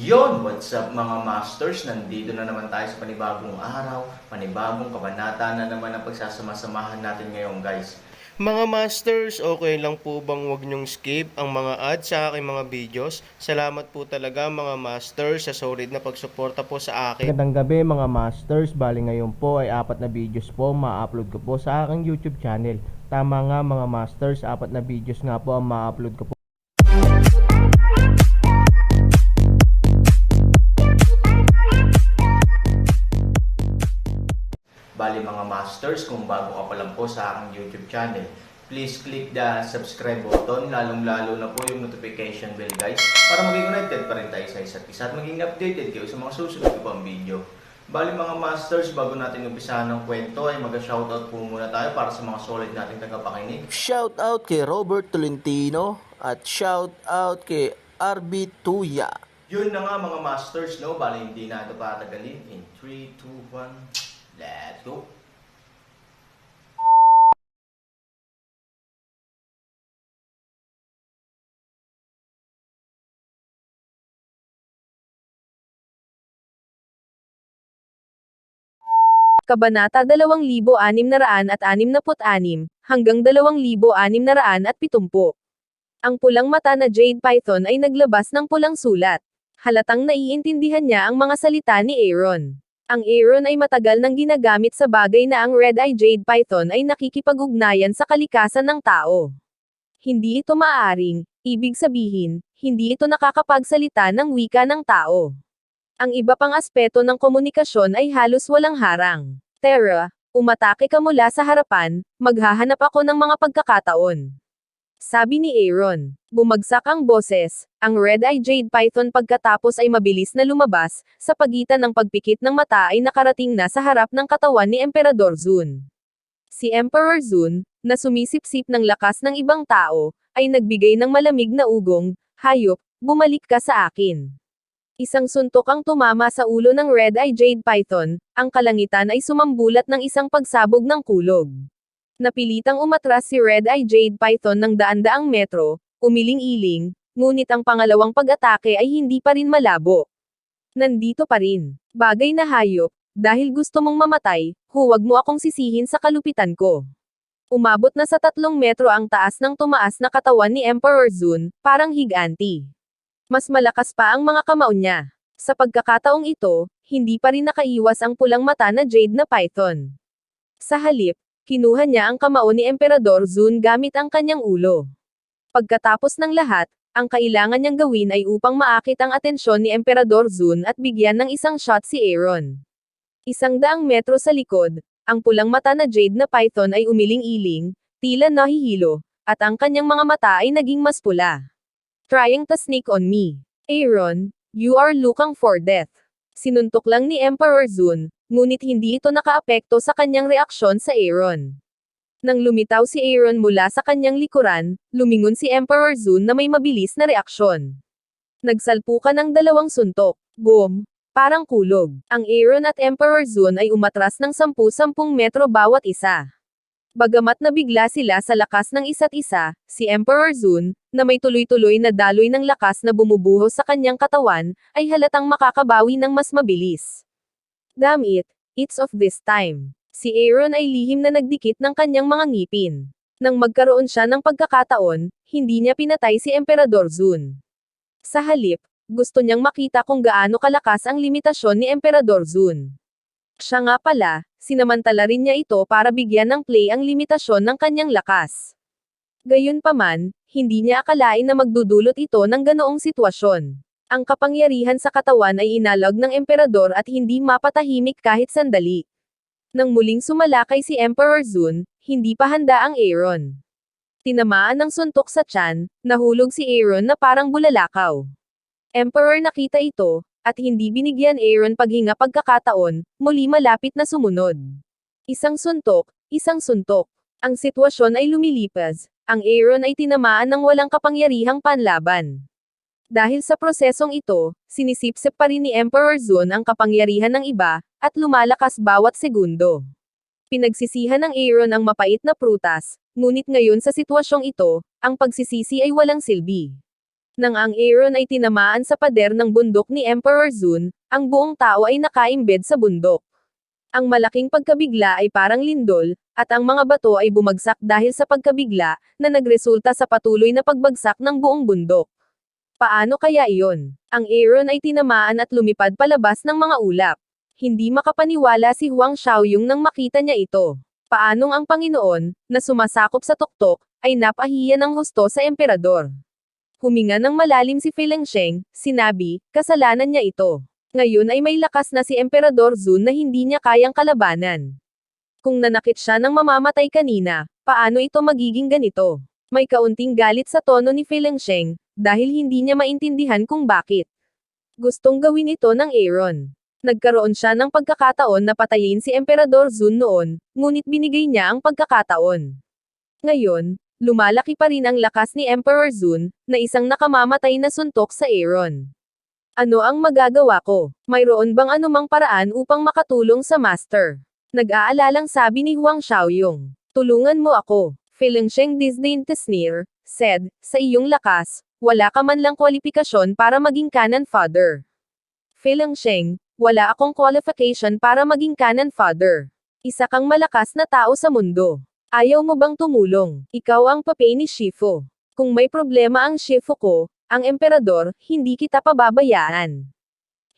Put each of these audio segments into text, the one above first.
Yon, what's up mga masters? Nandito na naman tayo sa panibagong araw, panibagong kabanata na naman ang pagsasama-samahan natin ngayon guys. Mga masters, okay lang po bang wag nyong skip ang mga ads sa aking mga videos? Salamat po talaga mga masters sa solid na pagsuporta po sa akin. Magandang gabi mga masters, bali ngayon po ay 4 na videos po ma-upload ko po sa aking YouTube channel. Tama nga mga masters, 4 na videos nga po ang ma-upload ko po. Bali mga masters, kung bago ka pa lang po sa aking YouTube channel, please click the subscribe button, lalong-lalo na po yung notification bell guys, para maging connected pa rin tayo sa isa't isa at maging updated kayo sa mga susunod ko pang video. Bali mga masters, bago natin umpisahan ng kwento ay mag-shoutout po muna tayo para sa mga solid nating tagapakinig. Shoutout kay Robert Tolentino at shoutout kay RB Tuya. Yun na nga mga masters, no? Bali hindi na ito patagalin. In 3, 2, 1... Let's go! Kabanata 2666 hanggang 2670. Ang pulang mata na Jade Python ay naglabas ng pulang sulat. Halatang naiintindihan niya ang mga salita ni Aaron. Ang Aaron ay matagal nang ginagamit sa bagay na ang Red-Eye Jade Python ay nakikipag-ugnayan sa kalikasan ng tao. Hindi ito maaaring, ibig sabihin, hindi ito nakakapagsalita ng wika ng tao. Ang iba pang aspeto ng komunikasyon ay halos walang harang. Tara, umatake ka mula sa harapan, maghahanap ako ng mga pagkakataon. Sabi ni Aaron. Bumagsak ang boses, ang Red-Eye Jade Python pagkatapos ay mabilis na lumabas, sa pagitan ng pagpikit ng mata ay nakarating na sa harap ng katawan ni Emperador Zun. Si Emperor Zun, na sumisipsip ng lakas ng ibang tao, ay nagbigay ng malamig na ugong, hayop, bumalik ka sa akin. Isang suntok ang tumama sa ulo ng Red-Eye Jade Python, ang kalangitan ay sumambulat ng isang pagsabog ng kulog. Napilitang umatras si Red-Eye Jade Python ng daan-daang metro, umiling-iling, ngunit ang pangalawang pag-atake ay hindi pa rin malabo. Nandito pa rin. Bagay na hayop, dahil gusto mong mamatay, huwag mo akong sisihin sa kalupitan ko. Umabot na sa 3 metro ang taas ng tumaas na katawan ni Emperor Zun, parang higanti. Mas malakas pa ang mga kamao niya. Sa pagkakataong ito, hindi pa rin nakaiwas ang pulang mata na Jade na Python. Sa halip, kinuha niya ang kamao ni Emperador Zun gamit ang kanyang ulo. Pagkatapos ng lahat, ang kailangan niyang gawin ay upang maakit ang atensyon ni Emperador Zun at bigyan ng isang shot si Aaron. 100 metro sa likod, ang pulang mata na Jade na Python ay umiling-iling, tila nahihilo, at ang kanyang mga mata ay naging mas pula. Trying to sneak on me. Aaron, you are looking for death. Sinuntok lang ni Emperor Zun, ngunit hindi ito nakaapekto sa kanyang reaksyon sa Aaron. Nang lumitaw si Aaron mula sa kanyang likuran, lumingon si Emperor Zun na may mabilis na reaksyon. Nagsalpukan ng 2 suntok. Boom! Parang kulog. Ang Aaron at Emperor Zun ay umatras ng 10-10 metro bawat isa. Bagamat nabigla sila sa lakas ng isa't isa, si Emperor Zun, na may tuloy-tuloy na daloy ng lakas na bumubuhos sa kanyang katawan, ay halatang makakabawi ng mas mabilis. Damn it, it's of this time. Si Aaron ay lihim na nagdikit ng kanyang mga ngipin. Nang magkaroon siya ng pagkakataon, hindi niya pinatay si Emperador Zun. Sa halip, gusto niyang makita kung gaano kalakas ang limitasyon ni Emperador Zun. Siya nga pala, sinamantala rin niya ito para bigyan ng play ang limitasyon ng kanyang lakas. Gayunpaman, hindi niya akalain na magdudulot ito ng ganoong sitwasyon. Ang kapangyarihan sa katawan ay inalog ng emperador at hindi mapatahimik kahit sandali. Nang muling sumalakay si Emperor Zun, hindi pa handa ang Aaron. Tinamaan ng suntok sa tiyan, nahulog si Aaron na parang bulalakaw. Emperor nakita ito, at hindi binigyan Aaron paghinga pagkakataon, muli malapit na sumunod. Isang suntok, isang suntok. Ang sitwasyon ay lumilipas, ang Aaron ay tinamaan ng walang kapangyarihang panlaban. Dahil sa prosesong ito, sinisipsip pa rin ni Emperor Zun ang kapangyarihan ng iba, at lumalakas bawat segundo. Pinagsisihan ng Aaron ang mapait na prutas, ngunit ngayon sa sitwasyong ito, ang pagsisisi ay walang silbi. Nang ang Aaron ay tinamaan sa pader ng bundok ni Emperor Zun, ang buong tao ay nakaimbed sa bundok. Ang malaking pagkabigla ay parang lindol, at ang mga bato ay bumagsak dahil sa pagkabigla, na nagresulta sa patuloy na pagbagsak ng buong bundok. Paano kaya iyon? Ang Aaron ay tinamaan at lumipad palabas ng mga ulap. Hindi makapaniwala si Huang Xiaoyong nang makita niya ito. Paanong ang Panginoon, na sumasakop sa tuktok, ay napahiya ng husto sa emperador. Huminga ng malalim si Feilengsheng, sinabi, kasalanan niya ito. Ngayon ay may lakas na si Emperador Zun na hindi niya kayang kalabanan. Kung nanakit siya ng mamamatay kanina, paano ito magiging ganito? May kaunting galit sa tono ni Feilengsheng, dahil hindi niya maintindihan kung bakit. Gustong gawin ito ng Aaron. Nagkaroon siya ng pagkakataon na patayin si Emperador Zun noon, ngunit binigay niya ang pagkakataon. Ngayon, lumalaki pa rin ang lakas ni Emperor Zun, na isang nakamamatay na suntok sa Aaron. Ano ang magagawa ko? Mayroon bang anumang paraan upang makatulong sa master? Nag-aalalang sabi ni Huang Xiaoyong. Tulungan mo ako. Feilengsheng disdained to sneer, said, sa iyong lakas, wala ka man lang kwalifikasyon para maging cannon fodder. Feilengsheng, wala akong qualification para maging cannon fodder. Isa kang malakas na tao sa mundo. Ayaw mo bang tumulong? Ikaw ang papay ni Shifu. Kung may problema ang Shifu ko, ang emperador, hindi kita pababayaan.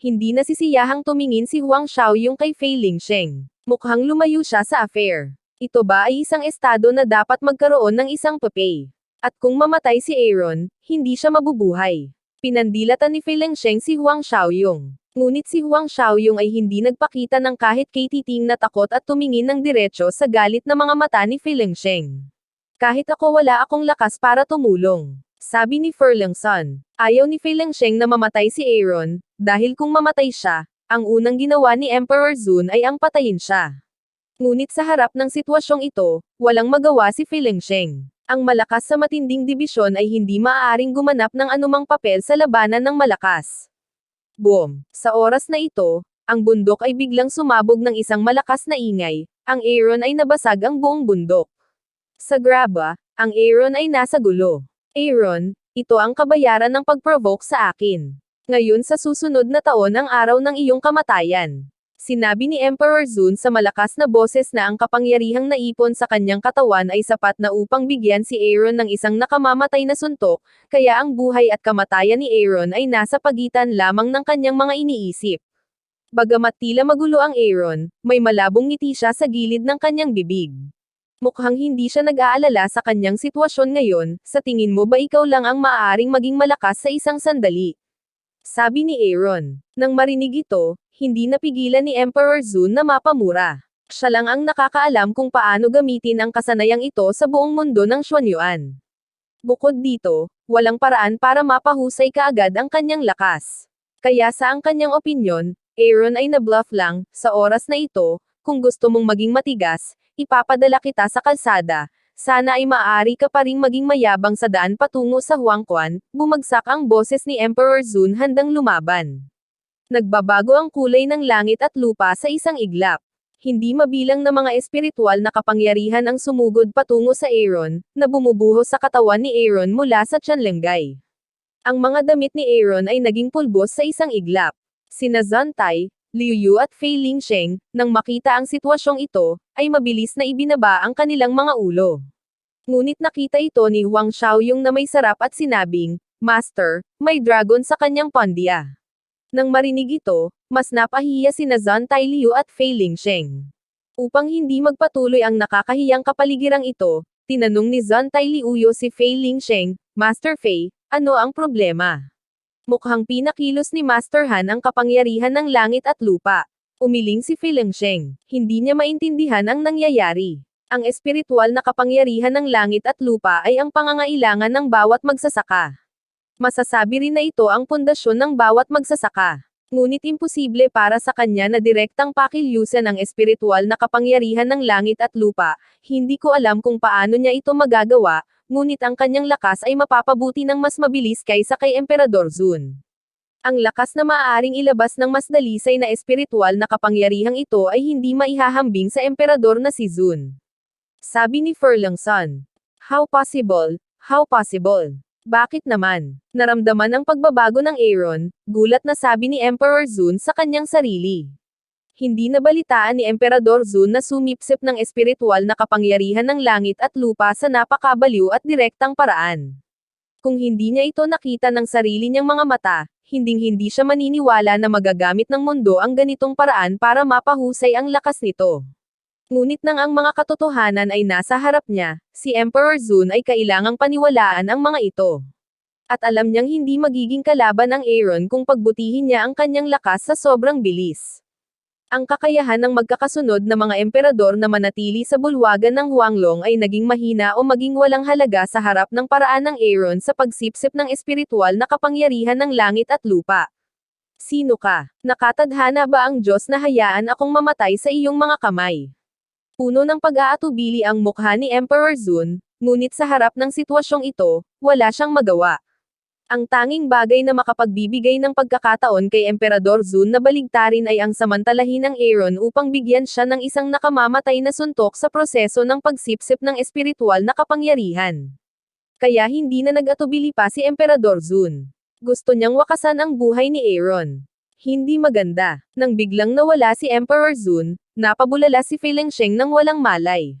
Hindi nasisiyahang tumingin si Huang Xiaoyong kay Feilengsheng. Mukhang lumayo siya sa affair. Ito ba ay isang estado na dapat magkaroon ng isang papay? At kung mamatay si Aaron, hindi siya mabubuhay. Pinandilatan ni Feilengsheng si Huang Xiaoyong. Ngunit si Huang Xiaoyong ay hindi nagpakita ng kahit kay-titing na takot at tumingin ng diretso sa galit na mga mata ni Feilengsheng. Kahit ako wala akong lakas para tumulong. Sabi ni Feilengsheng. Ayaw ni Feilengsheng na mamatay si Aaron, dahil kung mamatay siya, ang unang ginawa ni Emperor Zun ay ang patayin siya. Ngunit sa harap ng sitwasyong ito, walang magawa si Feilengsheng. Ang malakas sa matinding dibisyon ay hindi maaaring gumanap ng anumang papel sa labanan ng malakas. Boom! Sa oras na ito, ang bundok ay biglang sumabog ng isang malakas na ingay, ang Aaron ay nabasag ang buong bundok. Sa graba, ang Aaron ay nasa gulo. Aaron, ito ang kabayaran ng pag-provoke sa akin. Ngayon sa susunod na taon ang araw ng iyong kamatayan. Sinabi ni Emperor Zun sa malakas na boses na ang kapangyarihang naipon sa kanyang katawan ay sapat na upang bigyan si Aaron ng isang nakamamatay na suntok, kaya ang buhay at kamatayan ni Aaron ay nasa pagitan lamang ng kanyang mga iniisip. Bagamat tila magulo ang Aaron, may malabong ngiti siya sa gilid ng kanyang bibig. Mukhang hindi siya nag-aalala sa kanyang sitwasyon ngayon, sa tingin mo ba ikaw lang ang maaaring maging malakas sa isang sandali? Sabi ni Aaron. Nang marinig ito, hindi napigilan ni Emperor Zun na mapamura. Siya lang ang nakakaalam kung paano gamitin ang kasanayang ito sa buong mundo ng Xuanyuan. Bukod dito, walang paraan para mapahusay kaagad ang kanyang lakas. Kaya sa ang kanyang opinyon, Aaron ay nabluff lang, sa oras na ito, kung gusto mong maging matigas, ipapadala kita sa kalsada, sana ay maaari ka pa ring maging mayabang sa daan patungo sa Huangquan, bumagsak ang boses ni Emperor Zun handang lumaban. Nagbabago ang kulay ng langit at lupa sa isang iglap. Hindi mabilang na mga espiritual na kapangyarihan ang sumugod patungo sa Aaron, na bumubuhos sa katawan ni Aaron mula sa tiyanlenggay. Ang mga damit ni Aaron ay naging pulbos sa isang iglap. Sina Zantai, Liu Yu at Feilengsheng, nang makita ang sitwasyong ito, ay mabilis na ibinaba ang kanilang mga ulo. Ngunit nakita ito ni Huang Xiaoyong na may sarap at sinabing, Master, may dragon sa kanyang pandya. Nang marinig ito, mas napahiya sina Zantai Liu at Feilengsheng. Upang hindi magpatuloy ang nakakahiyang kapaligirang ito, tinanong ni Zantai Liu si Feilengsheng, Master Fei, ano ang problema? Mukhang pinakilos ni Master Han ang kapangyarihan ng langit at lupa. Umiling si Feilengsheng. Hindi niya maintindihan ang nangyayari. Ang espiritual na kapangyarihan ng langit at lupa ay ang pangangailangan ng bawat magsasaka. Masasabi rin na ito ang pundasyon ng bawat magsasaka. Ngunit imposible para sa kanya na direktang pakilusan ang espiritual na kapangyarihan ng langit at lupa. Hindi ko alam kung paano niya ito magagawa, ngunit ang kanyang lakas ay mapapabuti ng mas mabilis kaysa kay Emperador Zun. Ang lakas na maaaring ilabas ng mas dalisay na espiritual na kapangyarihang ito ay hindi maihahambing sa Emperador na si Zun. Sabi ni Feilengsheng. How possible? How possible? Bakit naman? Naramdaman ang pagbabago ng Aaron, gulat na sabi ni Emperor Zun sa kanyang sarili. Hindi nabalitaan ni Emperador Zun na sumipsip ng espiritual na kapangyarihan ng langit at lupa sa napakabaliw at direktang paraan. Kung hindi niya ito nakita ng sarili niyang mga mata, hinding-hindi siya maniniwala na magagamit ng mundo ang ganitong paraan para mapahusay ang lakas nito. Ngunit nang ang mga katotohanan ay nasa harap niya, si Emperor Zun ay kailangang paniwalaan ang mga ito. At alam niyang hindi magiging kalaban ang Aaron kung pagbutihin niya ang kanyang lakas sa sobrang bilis. Ang kakayahan ng magkakasunod na mga emperador na manatili sa bulwagan ng Huanglong ay naging mahina o maging walang halaga sa harap ng paraan ng Aaron sa pagsipsip ng espiritual na kapangyarihan ng langit at lupa. Sino ka? Nakatadhana ba ang Diyos na hayaan akong mamatay sa iyong mga kamay? Puno ng pag-aatubili ang mukha ni Emperor Zun, ngunit sa harap ng sitwasyong ito, wala siyang magawa. Ang tanging bagay na makapagbibigay ng pagkakataon kay Emperador Zun na baligtarin ay ang samantalahin ng Aaron upang bigyan siya ng isang nakamamatay na suntok sa proseso ng pagsipsip ng espiritual na kapangyarihan. Kaya hindi na nag-atubili pa si Emperador Zun. Gusto niyang wakasan ang buhay ni Aaron. Hindi maganda. Nang biglang nawala si Emperor Zun, napabulala si Fei Lingsheng nang walang malay.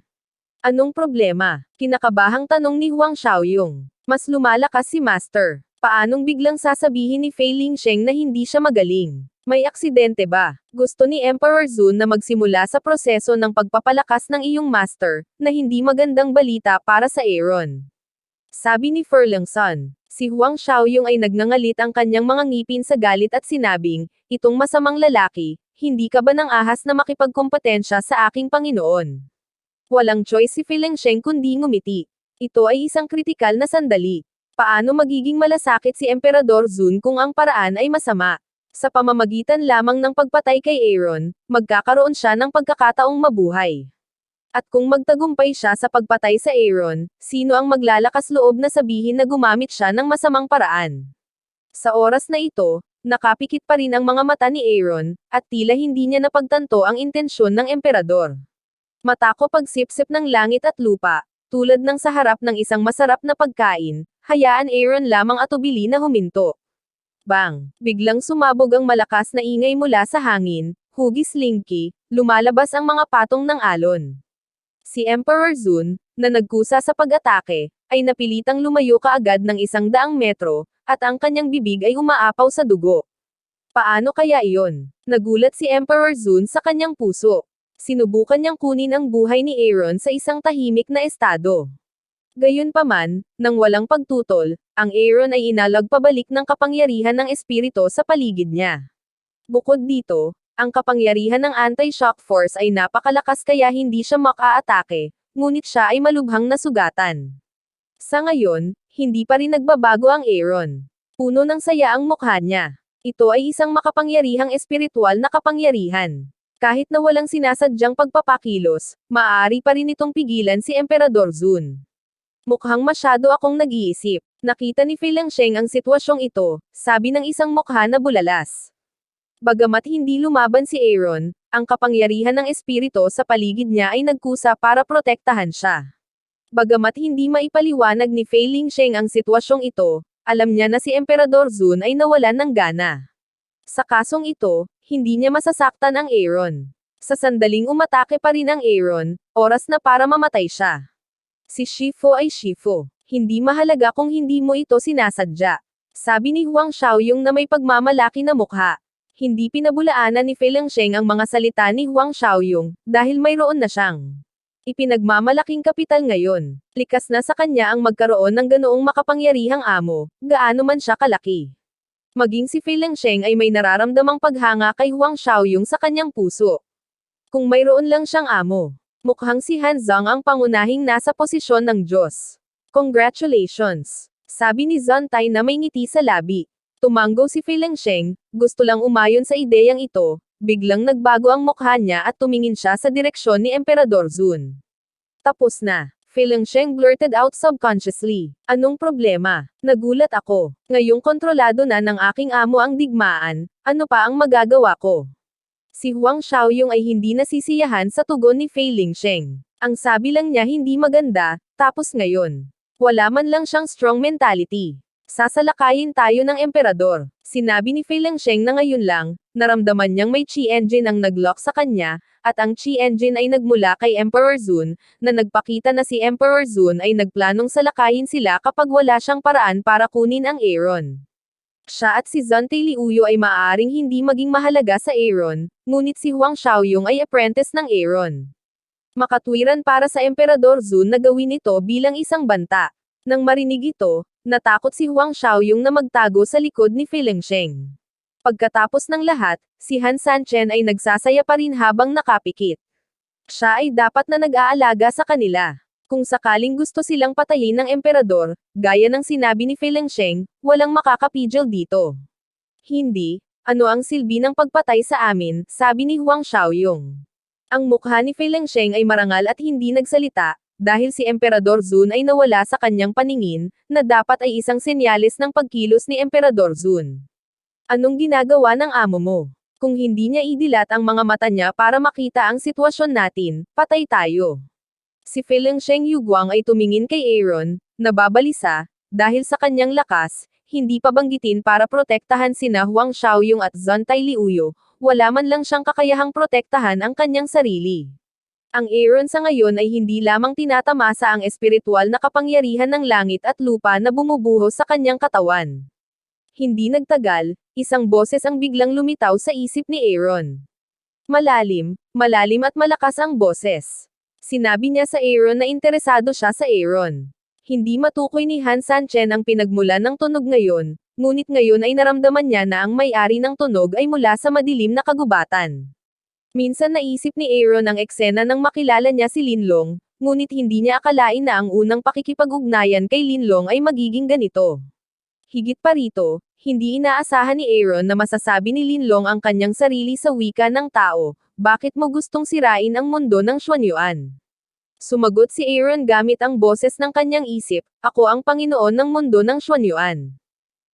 Anong problema? Kinakabahang tanong ni Huang Xiaoyong. Mas lumalakas si Master. Paanong biglang sasabihin ni Fei Lingsheng na hindi siya magaling? May aksidente ba? Gusto ni Emperor Zun na magsimula sa proseso ng pagpapalakas ng iyong Master, na hindi magandang balita para sa Aaron. Sabi ni Furlongson. Si Huang Xiaoyong ay nagngangalit ang kanyang mga ngipin sa galit at sinabing, "Itong masamang lalaki, hindi ka ba nang ahas na makipagkompetensya sa aking Panginoon?" Walang choice si Fei Lingsheng kundi ngumiti. Ito ay isang kritikal na sandali. Paano magiging malasakit si Emperador Zun kung ang paraan ay masama? Sa pamamagitan lamang ng pagpatay kay Aaron, magkakaroon siya ng pagkakataong mabuhay. At kung magtagumpay siya sa pagpatay sa Aaron, sino ang maglalakas loob na sabihin na gumamit siya ng masamang paraan? Sa oras na ito, nakapikit pa rin ang mga mata ni Aaron, at tila hindi niya napagtanto ang intensyon ng emperador. Matako pagsipsip ng langit at lupa, tulad ng sa harap ng isang masarap na pagkain, hayaan Aaron lamang atubili na huminto. Bang! Biglang sumabog ang malakas na ingay mula sa hangin, hugis lingki, lumalabas ang mga patong ng alon. Si Emperor Zun, na nagkusa sa pag-atake, ay napilitang lumayo kaagad ng 100 metro, at ang kanyang bibig ay umaapaw sa dugo. Paano kaya iyon? Nagulat si Emperor Zun sa kanyang puso. Sinubukan niyang kunin ang buhay ni Aaron sa isang tahimik na estado. Gayunpaman, nang walang pagtutol, ang Aaron ay inalag pabalik ng kapangyarihan ng espiritu sa paligid niya. Bukod dito, ang kapangyarihan ng anti-shock force ay napakalakas kaya hindi siya makaatake, ngunit siya ay malubhang nasugatan. Sa ngayon, hindi pa rin nagbabago ang Aaron. Puno ng saya ang mukha niya. Ito ay isang makapangyarihang espiritual na kapangyarihan. Kahit na walang sinasadyang pagpapakilos, maaari pa rin itong pigilan si Emperador Zun. Mukhang masyado akong nag-iisip. Nakita ni Fei Lingsheng ang sitwasyong ito, sabi ng isang mukha na bulalas. Bagamat hindi lumaban si Aaron, ang kapangyarihan ng espiritu sa paligid niya ay nagkusa para protektahan siya. Bagamat hindi maipaliwanag ni Fei Lingsheng ang sitwasyong ito, alam niya na si Emperador Zun ay nawalan ng gana. Sa kasong ito, hindi niya masasaktan ang Aaron. Sa sandaling umatake pa rin ang Aaron, oras na para mamatay siya. Si Shifu ay Shifu. Hindi mahalaga kung hindi mo ito sinasadya. Sabi ni Huang Xiaoyong na may pagmamalaki na mukha. Hindi pinabulaanan ni Fei Lingsheng ang mga salita ni Huang Xiaoyong, dahil mayroon na siyang ipinagmamalaking kapital ngayon. Likas na sa kanya ang magkaroon ng ganoong makapangyarihang amo, gaano man siya kalaki. Maging si Fei Lingsheng ay may nararamdamang paghanga kay Huang Xiaoyong sa kanyang puso. Kung mayroon lang siyang amo, mukhang si Han Zhang ang pangunahing nasa posisyon ng Diyos. Congratulations! Sabi ni Zhang Tai na may ngiti sa labi. Tumanggo si Fei Lingsheng, gusto lang umayon sa ideyang ito, biglang nagbago ang mukha niya at tumingin siya sa direksyon ni Emperador Zun. Tapos na. Fei Lingsheng blurted out subconsciously. Anong problema? Nagulat ako. Ngayong kontrolado na ng aking amo ang digmaan, ano pa ang magagawa ko? Si Huang Xiaoyong ay hindi nasisiyahan sa tugon ni Fei Lingsheng. Ang sabi lang niya hindi maganda, tapos ngayon. Wala man lang siyang strong mentality. Sasalakayin tayo ng emperador. Sinabi ni Fei Lengsheng na ngayon lang, naramdaman niyang may chi engine ang naglock sa kanya, at ang chi engine ay nagmula kay Emperor Zun, na nagpakita na si Emperor Zun ay nagplanong salakayin sila kapag wala siyang paraan para kunin ang Aaron. Siya at si Zhante Liuyo ay maaaring hindi maging mahalaga sa Aaron, ngunit si Huang Xiaoyong ay apprentice ng Aaron. Makatwiran para sa Emperador Zun na gawin ito bilang isang banta. Nang marinig ito, natakot si Huang Xiaoyong na magtago sa likod ni Fei Lengsheng. Pagkatapos ng lahat, si Han Sanchen ay nagsasaya pa rin habang nakapikit. Siya ay dapat na nag-aalaga sa kanila. Kung sakaling gusto silang patayin ng emperador, gaya ng sinabi ni Fei Lengsheng, walang makakapigil dito. Hindi, ano ang silbi ng pagpatay sa amin, sabi ni Huang Xiaoyong. Ang mukha ni Fei Lengsheng ay marangal at hindi nagsalita, dahil si Emperador Zun ay nawala sa kanyang paningin, na dapat ay isang senyales ng pagkilos ni Emperador Zun. Anong ginagawa ng amo mo? Kung hindi niya idilat ang mga mata niya para makita ang sitwasyon natin, patay tayo. Si Fei Lengsheng Yuguang ay tumingin kay Aaron, nababalisa, dahil sa kanyang lakas, hindi pa banggitin para protektahan sina Huang Xiaoyong at Zhante Liuyo, wala man lang siyang kakayahang protektahan ang kanyang sarili. Ang Aaron sa ngayon ay hindi lamang tinatamasa ang espiritual na kapangyarihan ng langit at lupa na bumubuhos sa kanyang katawan. Hindi nagtagal, isang boses ang biglang lumitaw sa isip ni Aaron. Malalim, malalim at malakas ang boses. Sinabi niya sa Aaron na interesado siya sa Aaron. Hindi matukoy ni Han Sanchen ang pinagmulan ng tunog ngayon, ngunit ngayon ay naramdaman niya na ang may-ari ng tunog ay mula sa madilim na kagubatan. Minsan naisip ni Aaron ang eksena nang makilala niya si Linlong, ngunit hindi niya akalain na ang unang pakikipag-ugnayan kay Linlong ay magiging ganito. Higit pa rito, hindi inaasahan ni Aaron na masasabi ni Linlong ang kanyang sarili sa wika ng tao, bakit mo gustong sirain ang mundo ng Xuanyuan? Sumagot si Aaron gamit ang boses ng kanyang isip, ako ang Panginoon ng mundo ng Xuanyuan.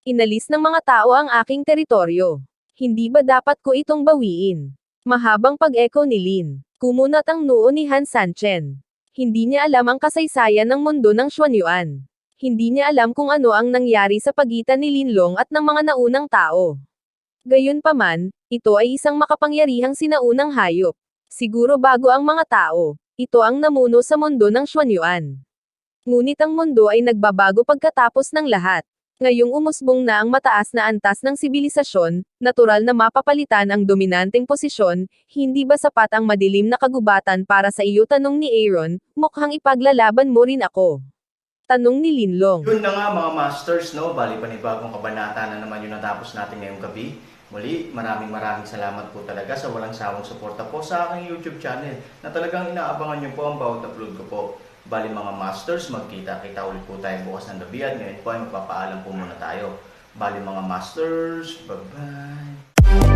Inalis ng mga tao ang aking teritoryo. Hindi ba dapat ko itong bawiin? Mahabang pag-echo ni Lin. Kumunat ang noo ni Han Sanchen. Hindi niya alam ang kasaysayan ng mundo ng Xuanyuan. Hindi niya alam kung ano ang nangyari sa pagitan ni Linlong at ng mga naunang tao. Gayunpaman, ito ay isang makapangyarihang sinaunang hayop. Siguro bago ang mga tao, ito ang namuno sa mundo ng Xuanyuan. Ngunit ang mundo ay nagbabago pagkatapos ng lahat. Ngayong umusbong na ang mataas na antas ng sibilisasyon, natural na mapapalitan ang dominanteng posisyon, hindi ba sapat ang madilim na kagubatan para sa iyo? Tanong ni Aaron, mukhang ipaglalaban mo rin ako. Tanong ni Linlong. Yun na nga mga masters, no? Bali panibagong kabanata na naman yung natapos natin ngayong gabi. Muli, maraming salamat po talaga sa walang sawang suporta po sa aking YouTube channel na talagang inaabangan nyo po ang bawat upload ko po. Bali mga masters, magkita-kita ulit po tayo bukas ng gabi at ngayon po ay magpapaalam po muna tayo. Bali mga masters, bye-bye!